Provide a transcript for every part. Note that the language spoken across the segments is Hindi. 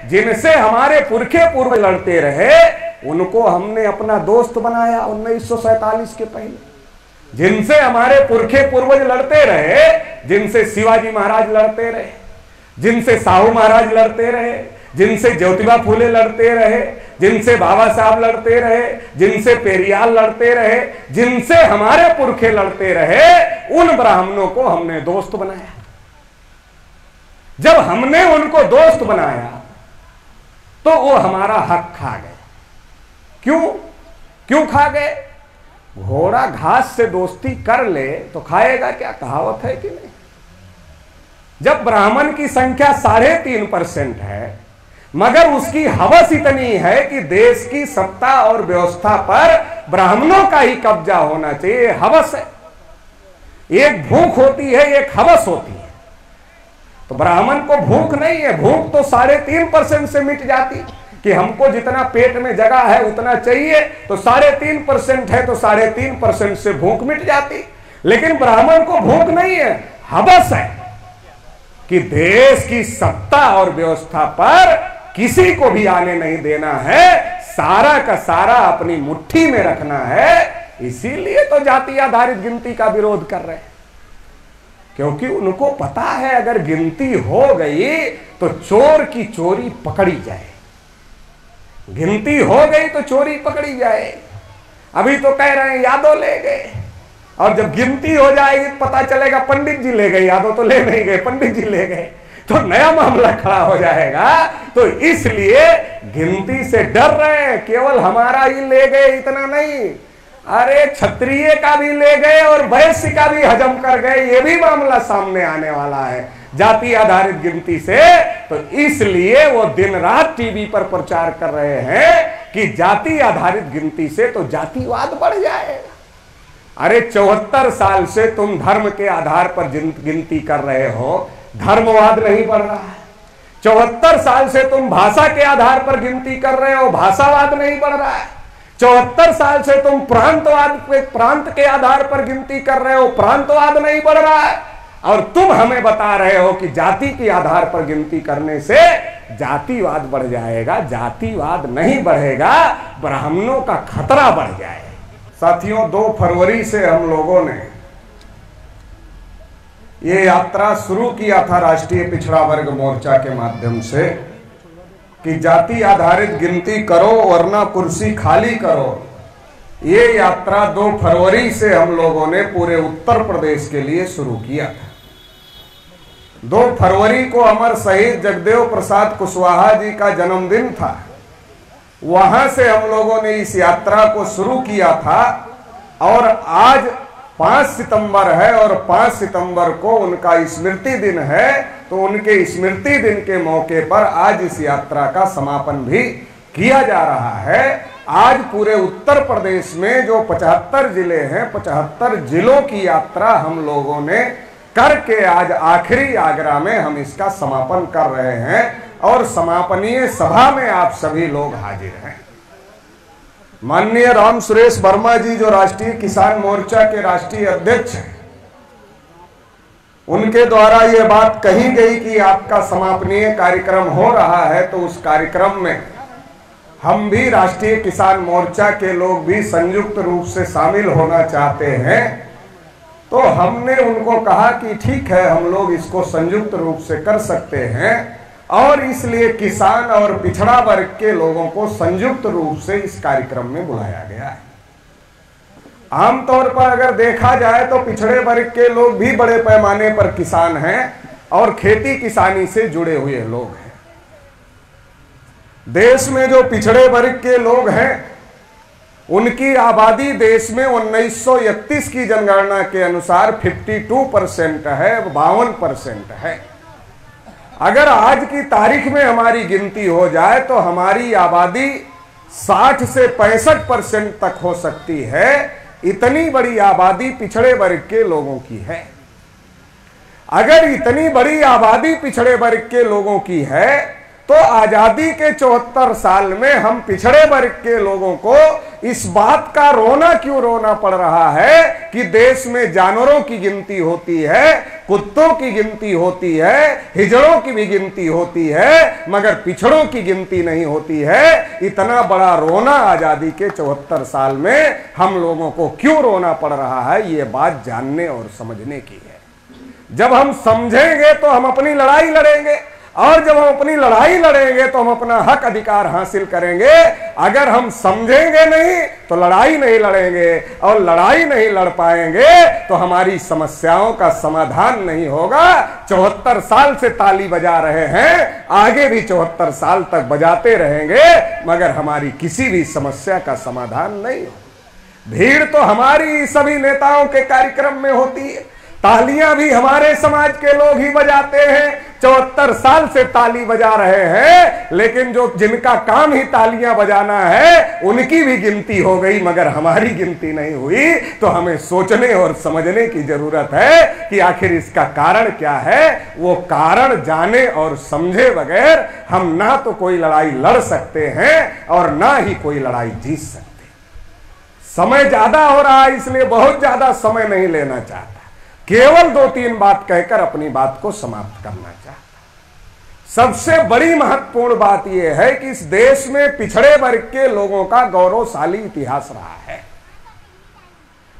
जिनसे हमारे पुरखे पूर्व लड़ते रहे, उनको हमने अपना दोस्त बनाया 1947 के पहले। जिनसे हमारे पुरखे पूर्वज लड़ते रहे, जिनसे शिवाजी महाराज लड़ते रहे, जिनसे साहू महाराज लड़ते रहे, जिनसे ज्योतिबा फूले लड़ते रहे, जिनसे बाबा साहब लड़ते रहे, जिनसे पेरियार लड़ते रहे, जिनसे हमारे पुरखे लड़ते रहे, उन ब्राह्मणों को हमने दोस्त बनाया। जब हमने उनको दोस्त बनाया तो वो हमारा हक खा गए। क्यों खा गए? घोड़ा घास से दोस्ती कर ले तो खाएगा क्या? कहावत है कि नहीं? जब ब्राह्मण की संख्या 3.5% है, मगर उसकी हवस इतनी है कि देश की सत्ता और व्यवस्था पर ब्राह्मणों का ही कब्जा होना चाहिए, हवस है। एक भूख होती है, एक हवस होती है। तो ब्राह्मण को भूख नहीं है, भूख तो 3.5% से मिट जाती कि हमको जितना पेट में जगह है उतना चाहिए, तो 3.5% है तो 3.5% से भूख मिट जाती। लेकिन ब्राह्मण को भूख नहीं है, हवस है कि देश की सत्ता और व्यवस्था पर किसी को भी आने नहीं देना है, सारा का सारा अपनी मुट्ठी में रखना है। इसीलिए तो जाति आधारित गिनती का विरोध कर रहे हैं, क्योंकि उनको पता है अगर गिनती हो गई तो चोर की चोरी पकड़ी जाए। गिनती हो गई तो चोरी पकड़ी जाए। अभी तो कह रहे हैं यादव ले गए, और जब गिनती हो जाएगी पता चलेगा पंडित जी ले गए, यादव तो ले नहीं गए, पंडित जी ले गए, तो नया मामला खड़ा हो जाएगा। तो इसलिए गिनती से डर रहे हैं, केवल हमारा ही ले गए इतना नहीं, अरे क्षत्रिय का भी ले गए और वैश्य का भी हजम कर गए, ये भी मामला सामने आने वाला है जाति आधारित गिनती से। तो इसलिए वो दिन रात टीवी पर प्रचार कर रहे हैं कि जाति आधारित गिनती से तो जातिवाद बढ़ जाएगा। अरे 74 साल से तुम धर्म के आधार पर गिनती कर रहे हो, धर्मवाद नहीं बढ़ रहा है। 74 साल से तुम भाषा के आधार पर गिनती कर रहे हो, भाषावाद नहीं बढ़ रहा है। 74 साल से तुम प्रांत के आधार पर गिनती कर रहे हो, प्रांतवाद नहीं बढ़ रहा है। और तुम हमें बता रहे हो कि जाति के आधार पर गिनती करने से जातिवाद बढ़ जाएगा। जातिवाद नहीं बढ़ेगा, ब्राह्मणों का खतरा बढ़ जाएगा। साथियों, 2 फरवरी से हम लोगों ने ये यात्रा शुरू किया था राष्ट्रीय पिछड़ा वर्ग मोर्चा के माध्यम से कि जाति आधारित गिनती करो वरना कुर्सी खाली करो। ये यात्रा 2 फरवरी से हम लोगों ने पूरे उत्तर प्रदेश के लिए शुरू किया था। 2 फरवरी को अमर शहीद जगदेव प्रसाद कुशवाहा जी का जन्मदिन था। वहां से हम लोगों ने इस यात्रा को शुरू किया था, और आज 5 सितंबर है और 5 सितंबर को उनका स्मृति दिन है। तो उनके स्मृति दिन के मौके पर आज इस यात्रा का समापन भी किया जा रहा है। आज पूरे उत्तर प्रदेश में जो 75 जिले हैं, 75 जिलों की यात्रा हम लोगों ने करके आज आखिरी आगरा में हम इसका समापन कर रहे हैं, और समापनीय सभा में आप सभी लोग हाजिर हैं। माननीय राम सुरेश वर्मा जी जो राष्ट्रीय किसान मोर्चा के राष्ट्रीय अध्यक्ष हैं, उनके द्वारा यह बात कही गई कि आपका समापनीय कार्यक्रम हो रहा है, तो उस कार्यक्रम में हम भी राष्ट्रीय किसान मोर्चा के लोग भी संयुक्त रूप से शामिल होना चाहते हैं। तो हमने उनको कहा कि ठीक है, हम लोग इसको संयुक्त रूप से कर सकते हैं, और इसलिए किसान और पिछड़ा वर्ग के लोगों को संयुक्त रूप से इस कार्यक्रम में बुलाया गया है। आमतौर पर अगर देखा जाए तो पिछड़े वर्ग के लोग भी बड़े पैमाने पर किसान हैं और खेती किसानी से जुड़े हुए लोग हैं। देश में जो पिछड़े वर्ग के लोग हैं, उनकी आबादी देश में 1931 की जनगणना के अनुसार 52% है, 52% है। अगर आज की तारीख में हमारी गिनती हो जाए तो हमारी आबादी 60 से 65% तक हो सकती है। इतनी बड़ी आबादी पिछड़े वर्ग के लोगों की है। अगर इतनी बड़ी आबादी पिछड़े वर्ग के लोगों की है, तो आजादी के 74 साल में हम पिछड़े वर्ग के लोगों को इस बात का रोना क्यों रोना पड़ रहा है कि देश में जानवरों की गिनती होती है, कुत्तों की गिनती होती है, हिजड़ों की भी गिनती होती है, मगर पिछड़ों की गिनती नहीं होती है। इतना बड़ा रोना आजादी के 74 साल में हम लोगों को क्यों रोना पड़ रहा है, ये बात जानने और समझने की है। जब हम समझेंगे तो हम अपनी लड़ाई लड़ेंगे, और जब हम अपनी लड़ाई लड़ेंगे तो हम अपना हक अधिकार हासिल करेंगे। अगर हम समझेंगे नहीं तो लड़ाई नहीं लड़ेंगे, और लड़ाई नहीं लड़ पाएंगे तो हमारी समस्याओं का समाधान नहीं होगा। 74 साल से ताली बजा रहे हैं, आगे भी 74 साल तक बजाते रहेंगे, मगर हमारी किसी भी समस्या का समाधान नहीं हो। भीड़ तो हमारी सभी नेताओं के कार्यक्रम में होती है, तालियां भी हमारे समाज के लोग ही बजाते हैं। 74 साल से ताली बजा रहे हैं, लेकिन जो जिनका काम ही तालियां बजाना है उनकी भी गिनती हो गई, मगर हमारी गिनती नहीं हुई। तो हमें सोचने और समझने की जरूरत है कि आखिर इसका कारण क्या है। वो कारण जाने और समझे बगैर हम ना तो कोई लड़ाई लड़ सकते हैं और ना ही कोई लड़ाई जीत सकते। समय ज्यादा हो रहा है, इसलिए बहुत ज्यादा समय नहीं लेना चाहता, केवल 2-3 बात कहकर अपनी बात को समाप्त करना चाहता। सबसे बड़ी महत्वपूर्ण बात यह है कि इस देश में पिछड़े वर्ग के लोगों का गौरवशाली इतिहास रहा है।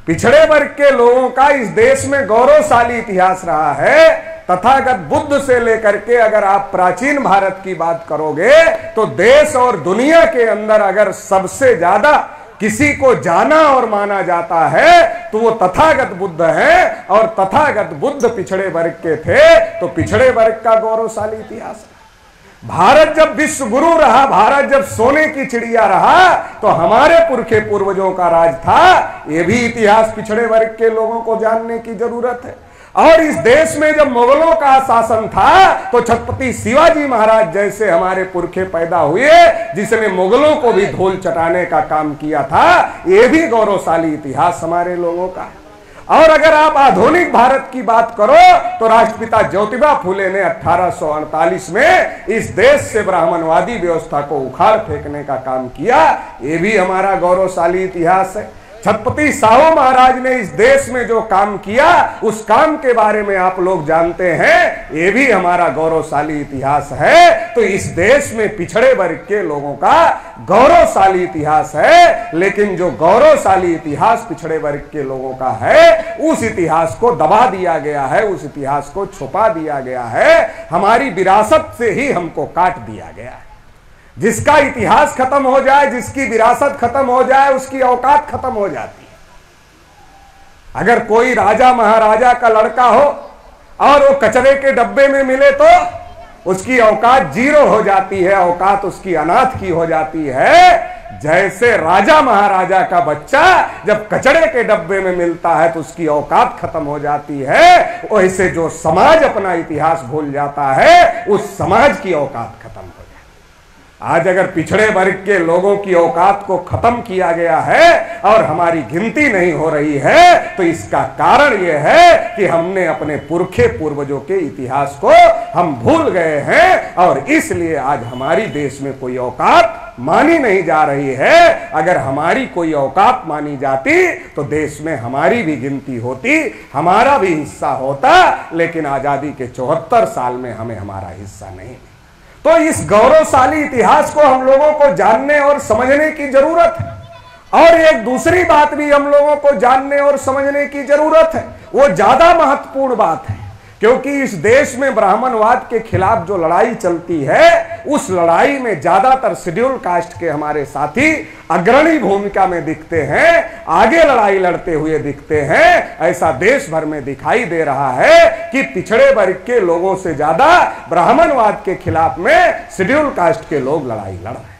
पिछड़े वर्ग के लोगों का इस देश में गौरवशाली इतिहास रहा है। तथागत बुद्ध से लेकर के अगर आप प्राचीन भारत की बात करोगे तो देश और दुनिया के अंदर अगर सबसे ज्यादा किसी को जाना और माना जाता है तो वो तथागत बुद्ध है, और तथागत बुद्ध पिछड़े वर्ग के थे, तो पिछड़े वर्ग का गौरवशाली इतिहास है। भारत जब विश्व गुरु रहा, भारत जब सोने की चिड़िया रहा, तो हमारे पुरखे पूर्वजों का राज था। ये भी इतिहास पिछड़े वर्ग के लोगों को जानने की जरूरत है। और इस देश में जब मुगलों का शासन था तो छत्रपति शिवाजी महाराज जैसे हमारे पुरखे पैदा हुए, जिसने मुगलों को भी धूल चटाने का काम किया था। ये भी गौरवशाली इतिहास हमारे लोगों का है। और अगर आप आधुनिक भारत की बात करो तो राष्ट्रपिता ज्योतिबा फुले ने 1848 में इस देश से ब्राह्मणवादी व्यवस्था को उखाड़ फेंकने का काम किया। ये भी हमारा गौरवशाली इतिहास है। छत्रपति साहू महाराज ने इस देश में जो काम किया, उस काम के बारे में आप लोग जानते हैं, ये भी हमारा गौरवशाली इतिहास है। तो इस देश में पिछड़े वर्ग के लोगों का गौरवशाली इतिहास है, लेकिन जो गौरवशाली इतिहास पिछड़े वर्ग के लोगों का है, उस इतिहास को दबा दिया गया है, उस इतिहास को छुपा दिया गया है, हमारी विरासत से ही हमको काट दिया गया है। जिसका इतिहास खत्म हो जाए, जिसकी विरासत खत्म हो जाए, उसकी औकात खत्म हो जाती है। अगर कोई राजा महाराजा का लड़का हो और वो कचरे के डब्बे में मिले तो उसकी औकात 0 हो जाती है, औकात उसकी अनाथ की हो जाती है। जैसे राजा महाराजा का बच्चा जब कचरे के डब्बे में मिलता है तो उसकी औकात खत्म हो जाती है, वैसे जो समाज अपना इतिहास भूल जाता है, उस समाज की औकात खत्म हो जाती है। आज अगर पिछड़े वर्ग के लोगों की औकात को खत्म किया गया है और हमारी गिनती नहीं हो रही है, तो इसका कारण यह है कि हमने अपने पुरखे पूर्वजों के इतिहास को हम भूल गए हैं, और इसलिए आज हमारी देश में कोई औकात मानी नहीं जा रही है। अगर हमारी कोई औकात मानी जाती तो देश में हमारी भी गिनती होती, हमारा भी हिस्सा होता, लेकिन आजादी के 74 साल में हमें हमारा हिस्सा नहीं। तो इस गौरवशाली इतिहास को हम लोगों को जानने और समझने की जरूरत है। और एक दूसरी बात भी हम लोगों को जानने और समझने की जरूरत है, वो ज्यादा महत्वपूर्ण बात है, क्योंकि इस देश में ब्राह्मणवाद के खिलाफ जो लड़ाई चलती है, उस लड़ाई में ज्यादातर शेड्यूल कास्ट के हमारे साथी अग्रणी भूमिका में दिखते हैं, आगे लड़ाई लड़ते हुए दिखते हैं। ऐसा देश भर में दिखाई दे रहा है कि पिछड़े वर्ग के लोगों से ज्यादा ब्राह्मणवाद के खिलाफ में शेड्यूल कास्ट के लोग लड़ाई लड़ रहे हैं।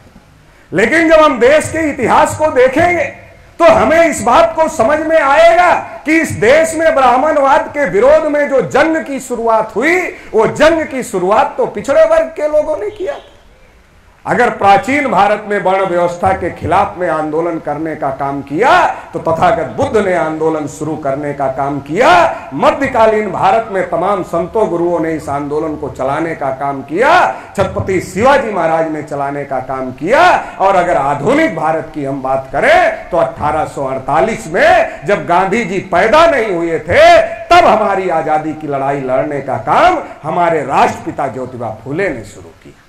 लेकिन जब हम देश के इतिहास को देखेंगे तो हमें इस बात को समझ में आएगा कि इस देश में ब्राह्मणवाद के विरोध में जो जंग की शुरुआत हुई, वो जंग की शुरुआत तो पिछड़े वर्ग के लोगों ने किया था। अगर प्राचीन भारत में वर्ण व्यवस्था के खिलाफ में आंदोलन करने का काम किया तो तथागत बुद्ध ने आंदोलन शुरू करने का काम किया। मध्यकालीन भारत में तमाम संतों गुरुओं ने इस आंदोलन को चलाने का काम किया। छत्रपति शिवाजी महाराज ने चलाने का काम किया। और अगर आधुनिक भारत की हम बात करें तो 1848 में जब गांधी जी पैदा नहीं हुए थे तब हमारी आजादी की लड़ाई लड़ने का काम हमारे राष्ट्रपिता ज्योतिबा फुले ने शुरू किया।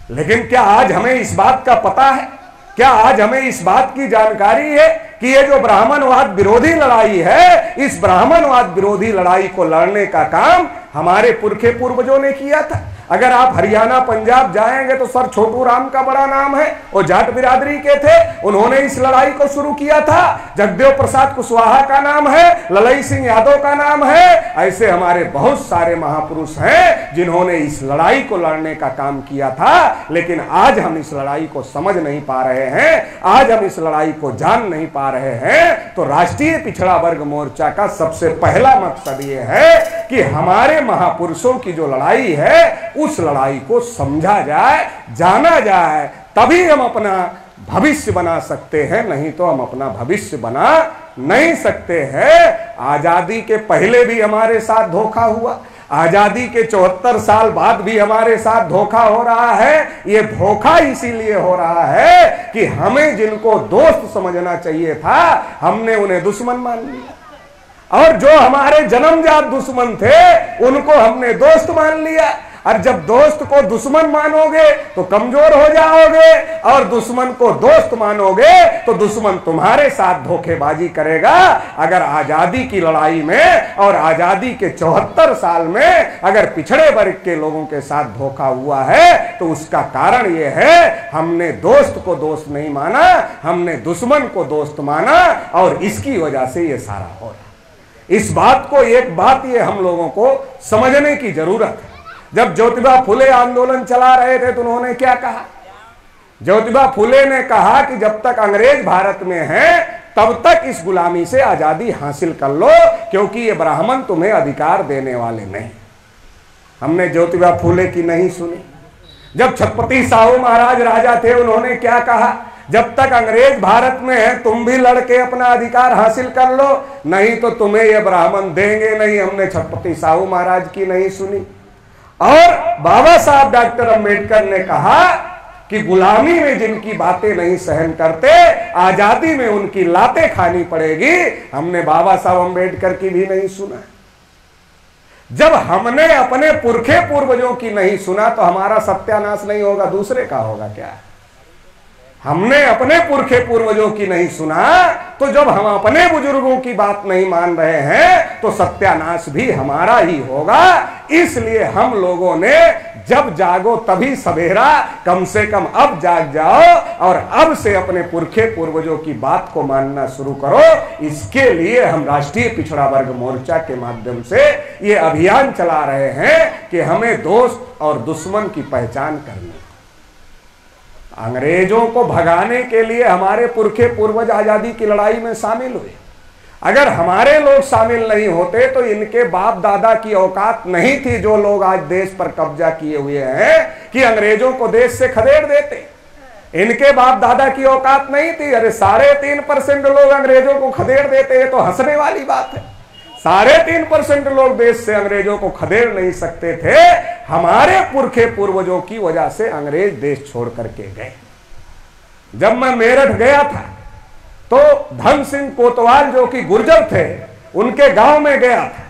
लेकिन क्या आज हमें इस बात का पता है, क्या आज हमें इस बात की जानकारी है कि ये जो ब्राह्मणवाद विरोधी लड़ाई है, इस ब्राह्मणवाद विरोधी लड़ाई को लड़ने का काम हमारे पुरखे पूर्वजों ने किया था। अगर आप हरियाणा पंजाब जाएंगे तो सर छोटू राम का बड़ा नाम है, वो जाट बिरादरी के थे, उन्होंने इस लड़ाई को शुरू किया था। जगदेव प्रसाद कुशवाहा का नाम है, ललई सिंह यादव का नाम है। ऐसे हमारे बहुत सारे महापुरुष हैं जिन्होंने इस लड़ाई को लड़ने का काम किया था। लेकिन आज हम इस लड़ाई को समझ नहीं पा रहे हैं, आज हम इस लड़ाई को जान नहीं पा रहे हैं। तो राष्ट्रीय पिछड़ा वर्ग मोर्चा का सबसे पहला मकसद ये है कि हमारे महापुरुषों की जो लड़ाई है उस लड़ाई को समझा जाए, जाना जाए, तभी हम अपना भविष्य बना सकते हैं, नहीं तो हम अपना भविष्य बना नहीं सकते हैं। आजादी के पहले भी हमारे साथ धोखा हुआ, आजादी के 74 साल बाद भी हमारे साथ धोखा हो रहा है। ये धोखा इसीलिए हो रहा है कि हमें जिनको दोस्त समझना चाहिए था हमने उन्हें दुश्मन मान लिया, और जो हमारे जन्मजात दुश्मन थे उनको हमने दोस्त मान लिया। और जब दोस्त को दुश्मन मानोगे तो कमजोर हो जाओगे, और दुश्मन को दोस्त मानोगे तो दुश्मन तुम्हारे साथ धोखेबाजी करेगा। अगर आजादी की लड़ाई में और आजादी के 74 साल में अगर पिछड़े वर्ग के लोगों के साथ धोखा हुआ है तो उसका कारण यह है हमने दोस्त को दोस्त नहीं माना, हमने दुश्मन को दोस्त माना, और इसकी वजह से यह सारा हो रहा। इस बात को, एक बात ये हम लोगों को समझने की जरूरत है। जब ज्योतिबा फुले आंदोलन चला रहे थे तो उन्होंने क्या कहा? ज्योतिबा फुले ने कहा कि जब तक अंग्रेज भारत में हैं तब तक इस गुलामी से आजादी हासिल कर लो, क्योंकि ये ब्राह्मण तुम्हें अधिकार देने वाले नहीं। हमने ज्योतिबा फुले की नहीं सुनी। जब छत्रपति साहू महाराज राजा थे उन्होंने क्या कहा? जब तक अंग्रेज भारत में है तुम भी लड़के अपना अधिकार हासिल कर लो, नहीं तो तुम्हें ये ब्राह्मण देंगे नहीं। हमने छत्रपति साहू महाराज की नहीं सुनी। और बाबा साहब डॉक्टर अंबेडकर ने कहा कि गुलामी में जिनकी बातें नहीं सहन करते आजादी में उनकी लातें खानी पड़ेगी। हमने बाबा साहब अंबेडकर की भी नहीं सुना। जब हमने अपने पुरखे पूर्वजों की नहीं सुना तो हमारा सत्यानाश नहीं होगा, दूसरे का होगा क्या? हमने अपने पुरखे पूर्वजों की नहीं सुना तो जब हम अपने बुजुर्गों की बात नहीं मान रहे हैं तो सत्यानाश भी हमारा ही होगा। इसलिए हम लोगों ने जब जागो तभी सवेरा, कम से कम अब जाग जाओ और अब से अपने पुरखे पूर्वजों की बात को मानना शुरू करो। इसके लिए हम राष्ट्रीय पिछड़ा वर्ग मोर्चा के माध्यम से ये अभियान चला रहे हैं कि हमें दोस्त और दुश्मन की पहचान करनी। अंग्रेजों को भगाने के लिए हमारे पुरखे पूर्वज आजादी की लड़ाई में शामिल हुए। अगर हमारे लोग शामिल नहीं होते तो इनके बाप दादा की औकात नहीं थी, जो लोग आज देश पर कब्जा किए हुए हैं, कि अंग्रेजों को देश से खदेड़ देते। इनके बाप दादा की औकात नहीं थी। अरे 3.5% लोग अंग्रेजों को खदेड़ देते हैं तो हंसने वाली बात है। 3.5% लोग देश से अंग्रेजों को खदेड़ नहीं सकते थे। हमारे पुरखे पूर्वजों की वजह से अंग्रेज देश छोड़ करके गए। जब मैं मेरठ गया था तो धन सिंह कोतवाल जो कि गुर्जर थे उनके गांव में गया था।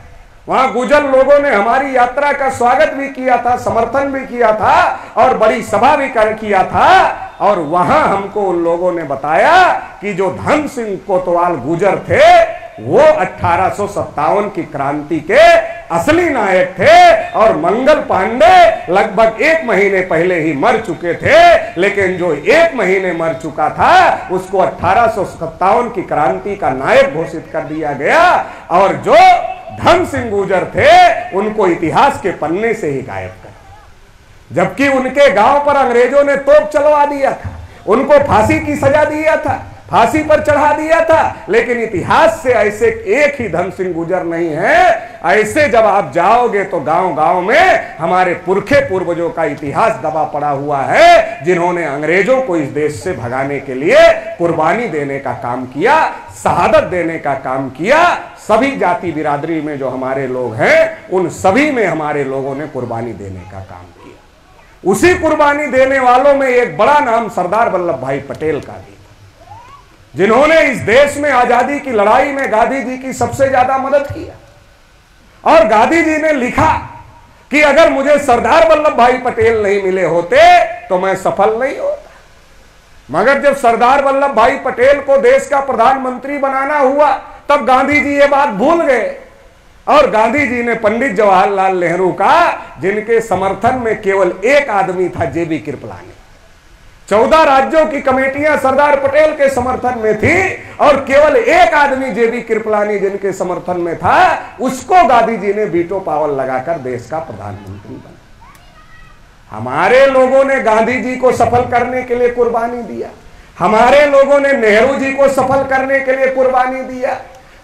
वहां गुर्जर लोगों ने हमारी यात्रा का स्वागत भी किया था, समर्थन भी किया था और बड़ी सभा भी किया था। और वहां हमको उन लोगों ने बताया कि जो धन सिंह कोतवाल गुर्जर थे वो 1857 की क्रांति के असली नायक थे, और मंगल पांडे लगभग 1 महीने पहले ही मर चुके थे। लेकिन जो 1 महीने मर चुका था उसको 1857 की क्रांति का नायक घोषित कर दिया गया, और जो धन सिंह गुर्जर थे उनको इतिहास के पन्ने से ही गायब कर, जबकि उनके गांव पर अंग्रेजों ने तोप चलवा दिया था, उनको फांसी की सजा दिया था। फांसी पर चढ़ा दिया था, लेकिन इतिहास से ऐसे एक ही धन सिंह गुजर नहीं है। ऐसे जब आप जाओगे तो गांव गांव में हमारे पुरखे पूर्वजों का इतिहास दबा पड़ा हुआ है, जिन्होंने अंग्रेजों को इस देश से भगाने के लिए कुर्बानी देने का काम किया, शहादत देने का काम किया। सभी जाति बिरादरी में जो हमारे लोग हैं, उन सभी में हमारे लोगों ने कुर्बानी देने का काम किया। उसी कुर्बानी देने वालों में एक बड़ा नाम सरदार वल्लभ भाई पटेल का भी था, जिन्होंने इस देश में आजादी की लड़ाई में गांधी जी की सबसे ज्यादा मदद किया। और गांधी जी ने लिखा कि अगर मुझे सरदार वल्लभ भाई पटेल नहीं मिले होते तो मैं सफल नहीं होता। मगर जब सरदार वल्लभ भाई पटेल को देश का प्रधानमंत्री बनाना हुआ, तब गांधी जी ये बात भूल गए और गांधी जी ने पंडित जवाहरलाल नेहरू का, जिनके समर्थन में केवल एक आदमी था, जेबी कृपलानी। 14 राज्यों की कमेटियां सरदार पटेल के समर्थन में थी और केवल एक आदमी जेबी कृपलानी जिनके समर्थन में था, उसको गांधी जी ने वीटो पावर लगाकर देश का प्रधानमंत्री बना। हमारे लोगों ने गांधी जी को सफल करने के लिए कुर्बानी दिया, हमारे लोगों ने नेहरू जी को सफल करने के लिए कुर्बानी दिया,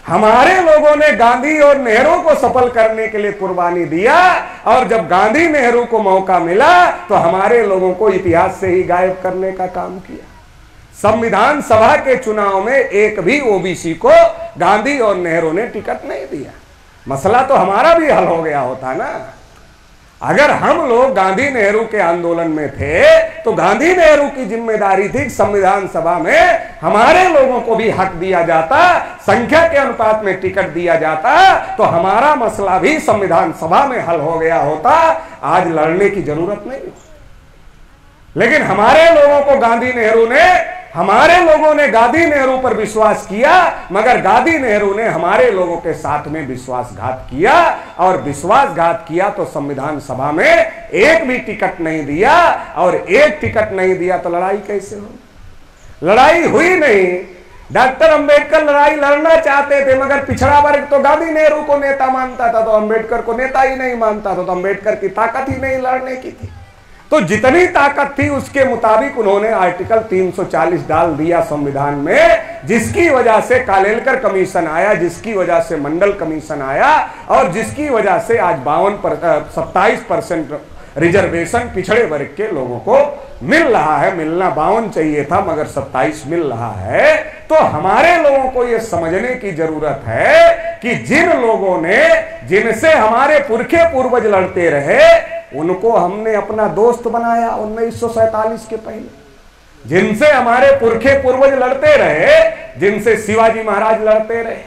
हमारे लोगों ने गांधी और नेहरू को सफल करने के लिए कुर्बानी दिया। और जब गांधी नेहरू को मौका मिला तो हमारे लोगों को इतिहास से ही गायब करने का काम किया। संविधान सभा के चुनाव में एक भी ओबीसी को गांधी और नेहरू ने टिकट नहीं दिया। मसला तो हमारा भी हल हो गया होता ना। अगर हम लोग गांधी नेहरू के आंदोलन में थे तो गांधी नेहरू की जिम्मेदारी थी संविधान सभा में हमारे लोगों को भी हक दिया जाता, संख्या के अनुपात में टिकट दिया जाता, तो हमारा मसला भी संविधान सभा में हल हो गया होता। आज लड़ने की जरूरत नहीं। लेकिन हमारे लोगों को हमारे लोगों ने गांधी नेहरू पर विश्वास किया, मगर गांधी नेहरू ने हमारे लोगों के साथ में विश्वासघात किया। और विश्वासघात किया तो संविधान सभा में एक भी टिकट नहीं दिया, और एक टिकट नहीं दिया तो लड़ाई कैसे हो? लड़ाई हुई नहीं। डॉक्टर अंबेडकर लड़ाई लड़ना चाहते थे, मगर पिछड़ा वर्ग तो गांधी नेहरू को नेता मानता था, तो अंबेडकर को नेता ही नहीं मानता था, तो अंबेडकर की ताकत ही नहीं लड़ने की थी। तो जितनी ताकत थी उसके मुताबिक उन्होंने आर्टिकल 340 डाल दिया संविधान में, जिसकी वजह से कालेलकर कमीशन आया, जिसकी वजह से मंडल कमीशन आया, और जिसकी वजह से आज 27% रिजर्वेशन पिछड़े वर्ग के लोगों को मिल रहा है। मिलना 52 चाहिए था, मगर 27 मिल रहा है। तो हमारे लोगों को यह समझने की जरूरत है कि जिन लोगों ने, जिनसे हमारे पुरखे पूर्वज लड़ते रहे, उनको हमने अपना दोस्त बनाया 1947 के पहले। जिनसे हमारे पुरखे पूर्वज लड़ते रहे, जिनसे शिवाजी महाराज लड़ते रहे,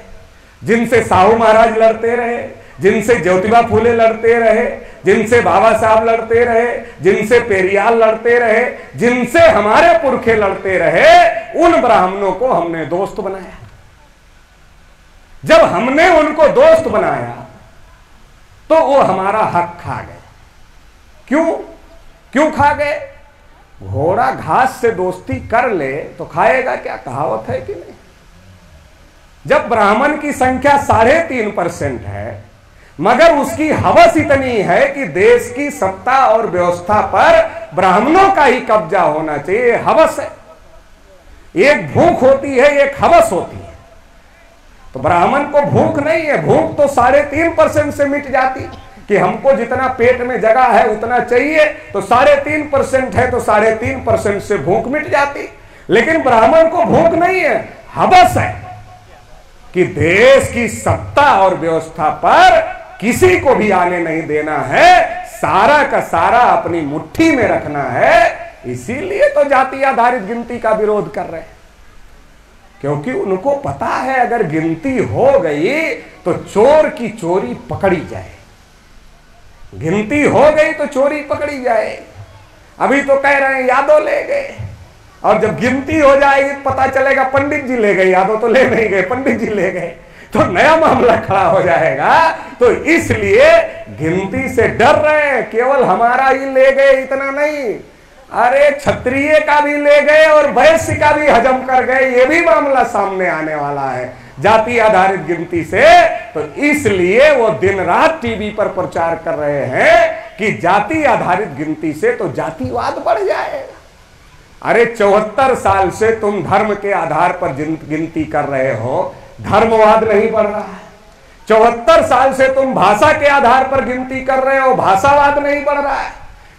जिनसे साहू महाराज लड़ते रहे, जिनसे ज्योतिबा फूले लड़ते रहे, जिनसे बाबा साहब लड़ते रहे, जिनसे पेरियार लड़ते रहे, जिनसे हमारे पुरखे लड़ते रहे, उन ब्राह्मणों को हमने दोस्त बनाया। जब हमने उनको दोस्त बनाया तो वो हमारा हक खा गए। क्यों खा गए? घोड़ा घास से दोस्ती कर ले तो खाएगा क्या? कहावत है कि नहीं? जब ब्राह्मण की संख्या 3.5% है, मगर उसकी हवस इतनी है कि देश की सत्ता और व्यवस्था पर ब्राह्मणों का ही कब्जा होना चाहिए। हवस है, एक भूख होती है, एक हवस होती है। तो ब्राह्मण को भूख नहीं है, भूख तो 3.5% से मिट जाती कि हमको जितना पेट में जगह है उतना चाहिए, तो 3.5% है तो 3.5% से भूख मिट जाती। लेकिन ब्राह्मण को भूख नहीं है, हवस है कि देश की सत्ता और व्यवस्था पर किसी को भी आने नहीं देना है, सारा का सारा अपनी मुट्ठी में रखना है। इसीलिए तो जाति आधारित गिनती का विरोध कर रहे हैं, क्योंकि उनको पता है अगर गिनती हो गई तो चोर की चोरी पकड़ी जाए। गिनती हो गई तो चोरी पकड़ी जाए। अभी तो कह रहे हैं यादव ले गए, और जब गिनती हो जाएगी पता चलेगा पंडित जी ले गए, यादव तो ले नहीं गए, पंडित जी ले गए, तो नया मामला खड़ा हो जाएगा। तो इसलिए गिनती से डर रहे हैं। केवल हमारा ही ले गए इतना नहीं, अरे क्षत्रिय का भी ले गए और वैश्य का भी हजम कर गए, ये भी मामला सामने आने वाला है जाति आधारित गिनती से। तो इसलिए वो दिन रात टीवी पर प्रचार कर रहे हैं कि जाति आधारित गिनती से तो जातिवाद बढ़ जाएगा। अरे 74 साल से तुम धर्म के आधार पर गिनती कर रहे हो, धर्मवाद नहीं बढ़ रहा है। 74 साल से तुम भाषा के आधार पर गिनती कर रहे हो, भाषावाद नहीं बढ़ रहा है।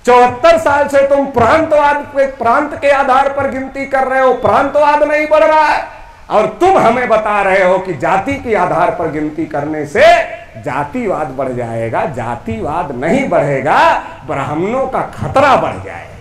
74 साल से तुम प्रांत के आधार पर गिनती कर रहे हो, प्रांतवाद नहीं बढ़ रहा है। और तुम हमें बता रहे हो कि जाति के आधार पर गिनती करने से जातिवाद बढ़ जाएगा। जातिवाद नहीं बढ़ेगा, ब्राह्मणों का खतरा बढ़ जाएगा।